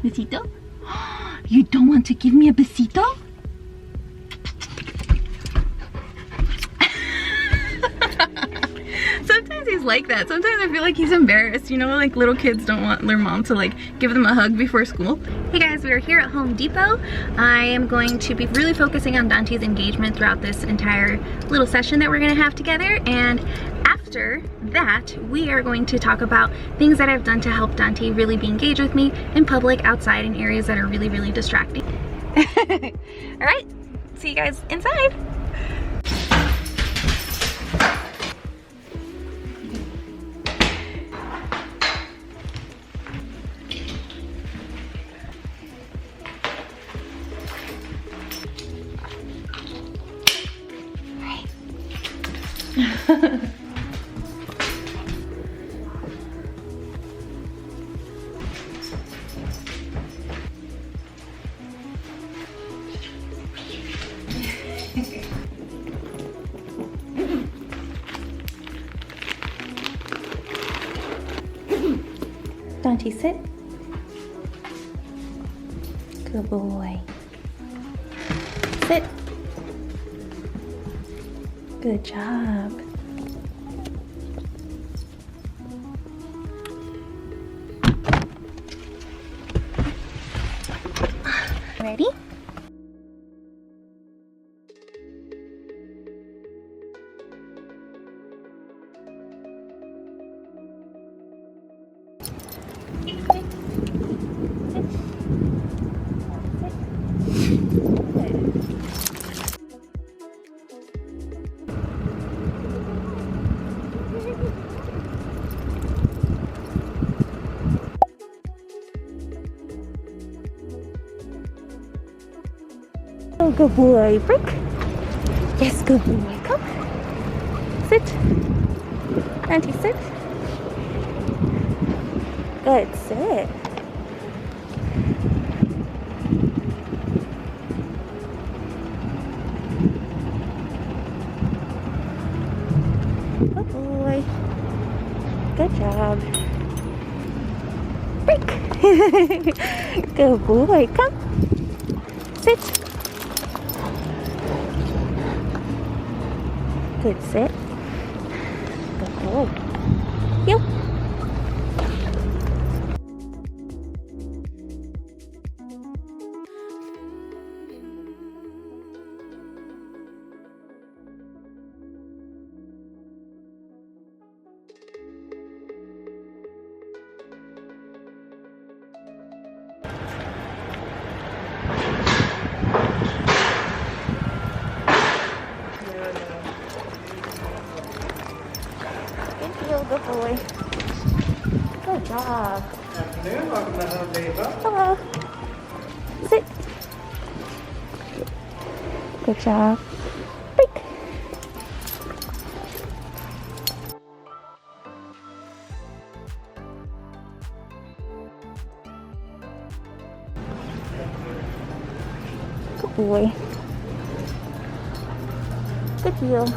Besito? You don't want to give me a besito? Sometimes he's like that. Sometimes I feel like he's embarrassed. You know, like little kids don't want their mom to like give them a hug before school. Hey guys, we are here at Home Depot. I am going to be really focusing on Dante's engagement throughout this entire little session that we're gonna have together. And after that, we are going to talk about things that I've done to help Dante really be engaged with me in public, outside, in areas that are really, really distracting. All right, see you guys inside. Dante, sit. Good boy. Sit. Good job. Ready? Oh, good boy, Brick. Yes, good boy. Come. Sit. Auntie, sit. Good, sit. Good boy. Good job. Brick. Good boy. Come. Sit. Good, sit. Good boy. Yep. Good boy. Good job. Afternoon, welcome to Home Depot. Hello. Sit. Good job. Break. Good boy. Good deal.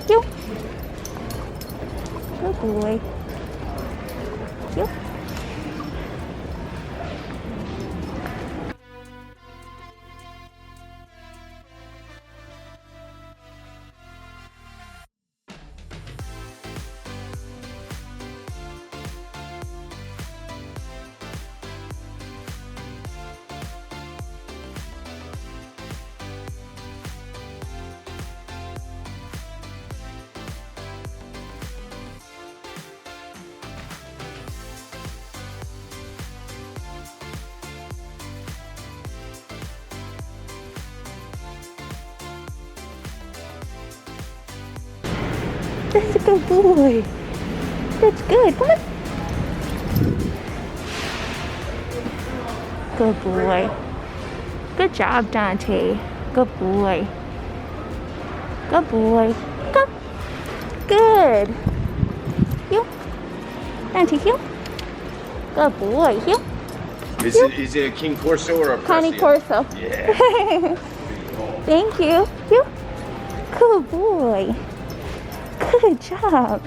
You. Good boy. You. That's a good boy. That's good. Come on. Good boy. Good job, Dante. Good boy. Good boy. Come. Good. Heel. Dante, heel. Good boy. Heel. Is it a Cane Corso or a Cane Corso. Yeah. Thank you. Heel. Good boy. Good job.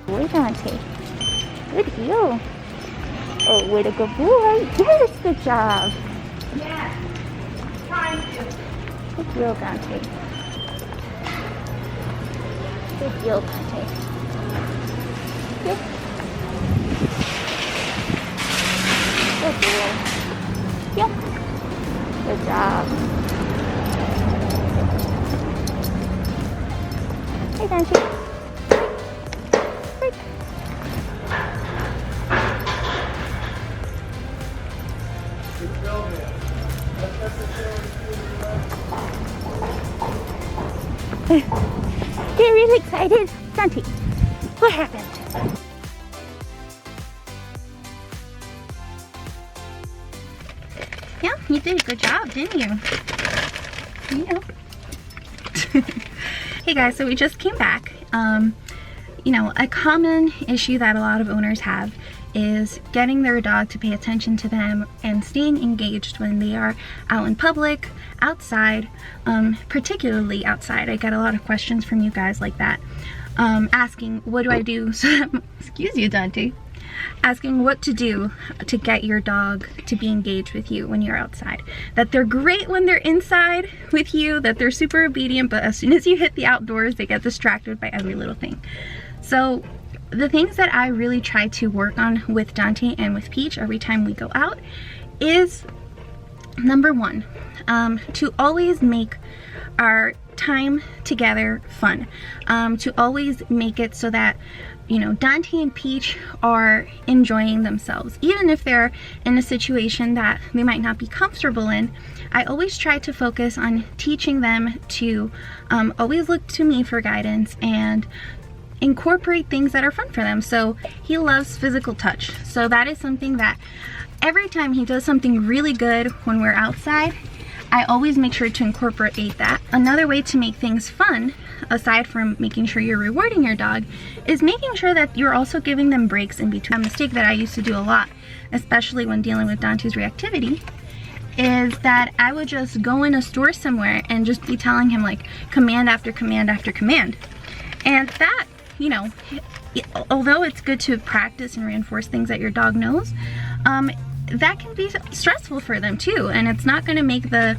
Boy, Dante. Good heel. Oh, way to go, boy. Yes, good job. Yeah. Trying to. Good heel, Dante. Good heel, Dante. Good. Good boy. Yep. Good job. Hey, Dante. Get really excited. Dante, what happened? Yeah, you did a good job, didn't you? Yeah. Hey guys, so we just came back. You know, a common issue that a lot of owners have is getting their dog to pay attention to them and staying engaged when they are out in public, outside, particularly outside. I get a lot of questions from you guys like that, asking what do I do so that, excuse you, Dante, asking what to do to get your dog to be engaged with you when you're outside. That they're great when they're inside with you, that they're super obedient, but as soon as you hit the outdoors, they get distracted by every little thing. So the things that I really try to work on with Dante and with Peach every time we go out is, number one, to always make our time together fun. To always make it so that, you know, Dante and Peach are enjoying themselves. Even if they're in a situation that they might not be comfortable in, I always try to focus on teaching them to always look to me for guidance and incorporate things that are fun for them. So he loves physical touch. So that is something that every time he does something really good when we're outside, I always make sure to incorporate that. Another way to make things fun, aside from making sure you're rewarding your dog, is making sure that you're also giving them breaks in between. A mistake that I used to do a lot, especially when dealing with Dante's reactivity, is that I would just go in a store somewhere and just be telling him like command after command after command. And that, you know, although it's good to practice and reinforce things that your dog knows, that can be stressful for them too, and it's not going to make the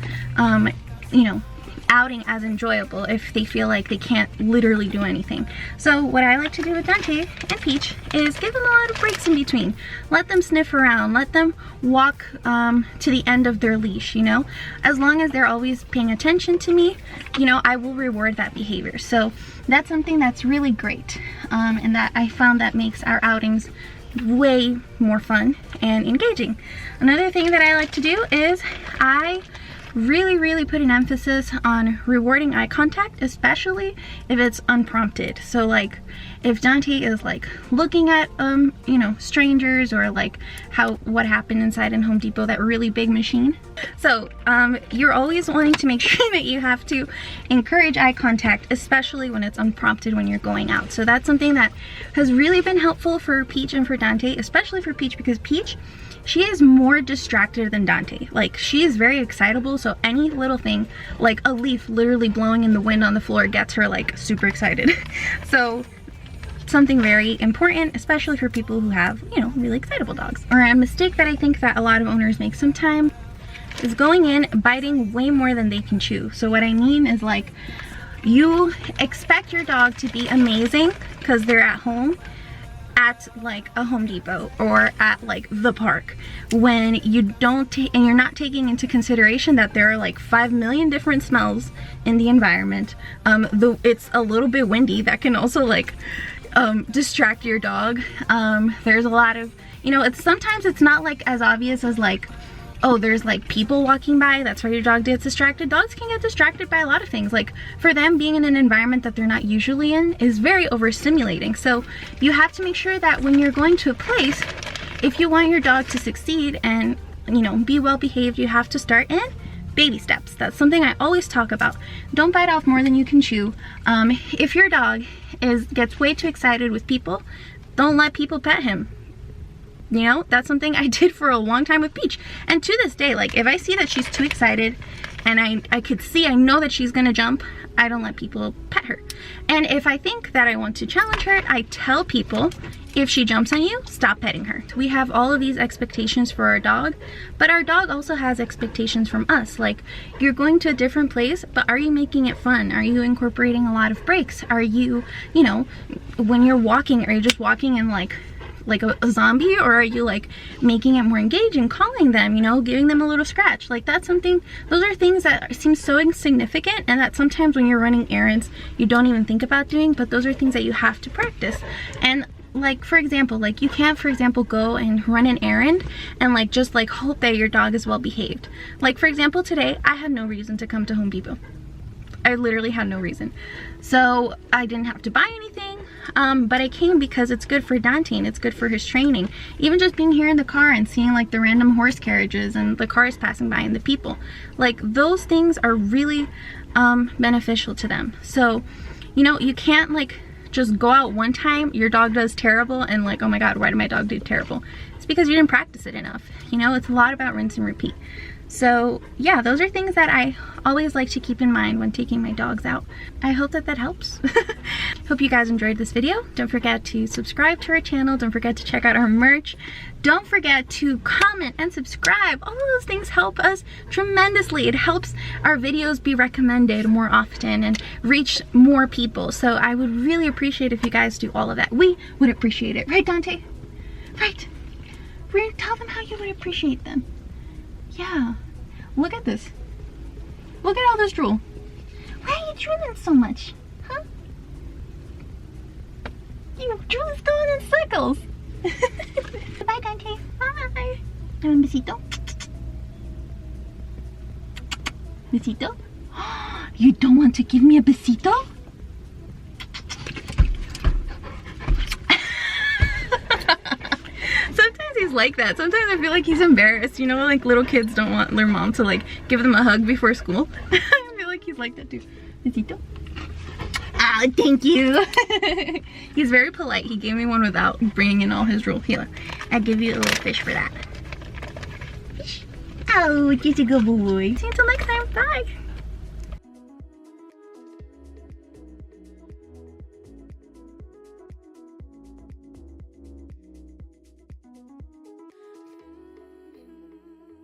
you know, outing as enjoyable if they feel like they can't literally do anything. So what I like to do with Dante and Peach is give them a lot of breaks in between. Let them sniff around, let them walk to the end of their leash, you know. As long as they're always paying attention to me, you know, I will reward that behavior. So that's something that's really great, and that I found that makes our outings way more fun and engaging. Another thing that I like to do is I really put an emphasis on rewarding eye contact, especially if it's unprompted. So like if Dante is like looking at you know, strangers, or like what happened inside in Home Depot, that really big machine. So you're always wanting to make sure that you have to encourage eye contact, especially when it's unprompted when you're going out. So that's something that has really been helpful for Peach and for Dante, especially for Peach, because Peach, she is more distracted than Dante. Like, she is very excitable, so any little thing, like a leaf literally blowing in the wind on the floor, gets her like super excited. So something very important, especially for people who have, you know, really excitable dogs. Or a mistake that I think that a lot of owners make sometimes is going in biting way more than they can chew. So what I mean is, like, you expect your dog to be amazing because they're at home at like a Home Depot or at like the park, when you don't and you're not taking into consideration that there are like 5 million different smells in the environment. Though it's a little bit windy, that can also like distract your dog. There's a lot of, you know, sometimes it's not like as obvious as like, oh, there's like people walking by, that's why your dog gets distracted. Dogs can get distracted by a lot of things. Like, for them, being in an environment that they're not usually in is very overstimulating. So you have to make sure that when you're going to a place, if you want your dog to succeed and, you know, be well behaved, you have to start in baby steps. That's something I always talk about. Don't bite off more than you can chew. If your dog gets way too excited with people, don't let people pet him. You know, that's something I did for a long time with Peach. And to this day, like if I see that she's too excited and I know that she's gonna jump, I don't let people pet her. And if I think that I want to challenge her, I tell people, if she jumps on you, stop petting her. We have all of these expectations for our dog, but our dog also has expectations from us. Like, you're going to a different place, but are you making it fun? Are you incorporating a lot of breaks? Are you, you know, when you're walking, are you just walking in like a zombie, or are you like making it more engaging, calling them, you know, giving them a little scratch? Like, that's something, those are things that seem so insignificant, and that sometimes when you're running errands you don't even think about doing, but those are things that you have to practice. And like, for example, like you can't, for example, go and run an errand and like just like hope that your dog is well behaved. Like, for example, today I had no reason to come to Home Depot. I literally had no reason. So I didn't have to buy anything, but I came because it's good for Dante and it's good for his training. Even just being here in the car and seeing like the random horse carriages and the cars passing by and the people, like those things are really beneficial to them. So, you know, you can't like just go out one time, your dog does terrible, and like, oh my god, why did my dog do terrible? It's because you didn't practice it enough. You know, it's a lot about rinse and repeat. So yeah, those are things that I always like to keep in mind when taking my dogs out. I hope that that helps. Hope you guys enjoyed this video. Don't forget to subscribe to our channel. Don't forget to check out our merch. Don't forget to comment and subscribe. All of those things help us tremendously. It helps our videos be recommended more often and reach more people. So I would really appreciate if you guys do all of that. We would appreciate it. Right, Dante? Right. Tell them how you would appreciate them. Yeah, look at this. Look at all this drool. Why are you drooling so much? Huh? Your drool is going in circles. Bye, Dante. Bye. Un besito. Besito? You don't want to give me a besito? He's like that. Sometimes I feel like he's embarrassed, you know, like little kids don't want their mom to like give them a hug before school. I feel like he's like that too. Besito. Oh, thank you. He's very polite. He gave me one without bringing in all his drool. Here, I give you a little fish for that. Fish. Oh, just a good boy. See you until next time. Bye.